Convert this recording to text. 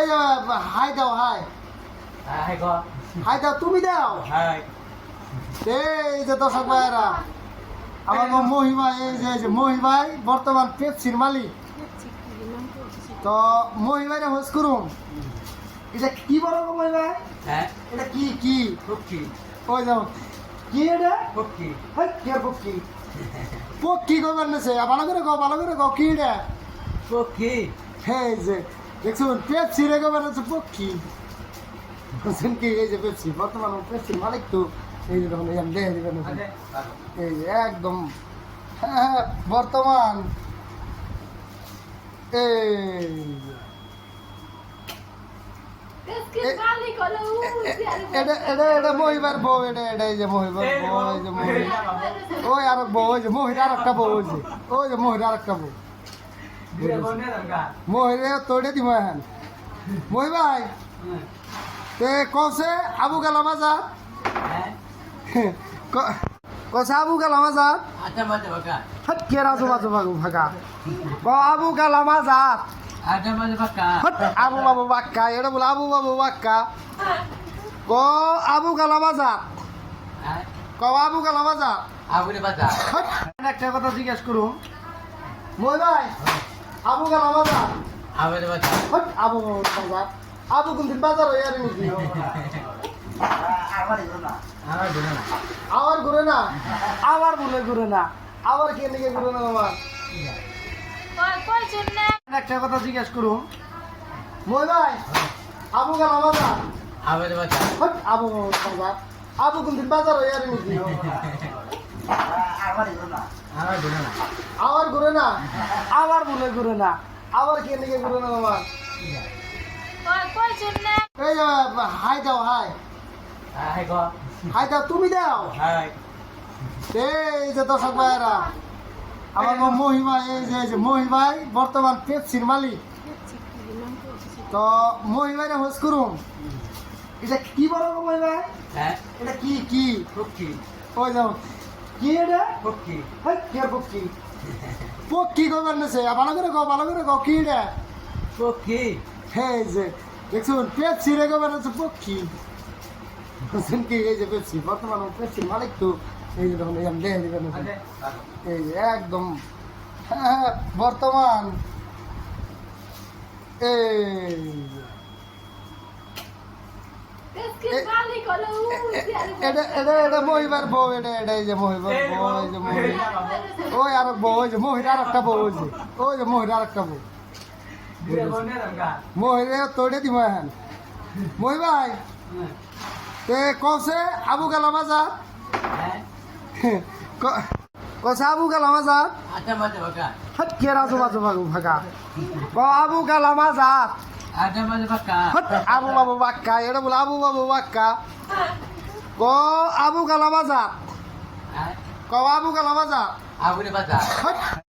এই যে হাই দাও হাই হাই গো হাই দাও তুমি দাও হাই এই যে দর্শক ভাইয়েরা আমার মহিমা এই যে মহিমাই বর্তমান পেপসির মালিক তো মহিমাইরে হোস করুম এটা কি বড় মহিমাই হ্যাঁ এটা কি কি পক্ষী ওই যাও কি এটা পক্ষী হাই কে পক্ষী পক্ষী কবার নেছে ভালো করে গো কি এটা পক্ষী হ্যাঁ এই যে দেখুন পেপসি রে কবার নেছে পক্ষী বুঝছেন কি এই যে পেপসি বর্তমান পেপসির মালিক তো এই যে তখন আমি দেখে দিবেন এই যে একদম হ্যাঁ বর্তমান এই এটা মহিবার বউ এটা এই যে মহিবার বউ এই যে মহি ওই আর বউ ওই যে মহির আর একটা বউ ওই যে মহির আর একটা বউ মহিরে তোড়ে দিব এখন মহি ভাই তে কসে আবু কালাম আজাদ কসে আবু কালাম আজাদ আচ্ছা মাঝে বাকা হট কে রাজু বাজু বাগু ভাগা ক আবু কালাম আজাদ আচ্ছা মাঝে বাকা হট আবু বাবু বাক্কা এটা বলে আবু বাবু বাক্কা ক আবু কালাম আজাদ ক আবু কালাম আজাদ আগুনে বাজা হট একটা কথা জিজ্ঞেস করুন মই ভাই আবু কালাম আজাদ আগুনে বাজা হট আবু বাজার আবু কোনদিন বাজার হয়ে আর নাকি আমার ঘুরে না আবার ঘুরে না আবার বলে ঘুরে না আবার কে লিখে ঘুরে না আমার একটা কথা জিজ্ঞেস করুন মই ভাই আবু কালাম আজাদ আগুনে বাজা হট আবু বাজার আবু কোনদিন বাজার হয়ে আর নাকি আমার ঘুরে না আবার ঘুরে না আবার বলে ঘুরে না আবার কে লিখে ঘুরে না আমার এই যে হাই দাও হাই হাই গো হাই দাও তুমি দাও হাই এই যে দর্শক ভাইয়েরা আমার মহিমা এই যে মহিমাই বর্তমান পেপসির মালিক তো মহিমাইরে হোস করুম এটা কি বড় মহিমাই হ্যাঁ এটা কি কি পক্ষী ওই যাও কি এটা পক্ষী হাই কে পক্ষী পক্ষী কবার নেছে ভালো করে গো কি এটা পক্ষী হ্যাঁ এই যে দেখুন পেপসি রে কবার নেছে পক্ষী বুঝছেন কি এই যে পেপসি বর্তমান পেপসির মালিক তো এই যে তখন আমি দেখে দিবেন এই যে একদম হ্যাঁ বর্তমান এই এটা মহিবার বউ এটা এই যে মহিবার বউ এই যে মহি ওই আর বউ ওই যে মহির আর একটা বউ ওই যে মহির আর একটা বউ মহিরে তোড়ে দিব এখন মহি ভাই তে কসে আবু কালাম আজাদ কসে আবু কালাম আজাদ আচ্ছা মাঝে বাকা হট কে রাজু বাজু বাগু ভাগা ক আবু কালাম আজাদ আচ্ছা মাঝে বাকা হট আবু বাবু বাক্কা এটা বলে আবু বাবু বাক্কা ক আবু কালাম আজাদ ক আবু কালাম আজাদ আগুনে বাজা হট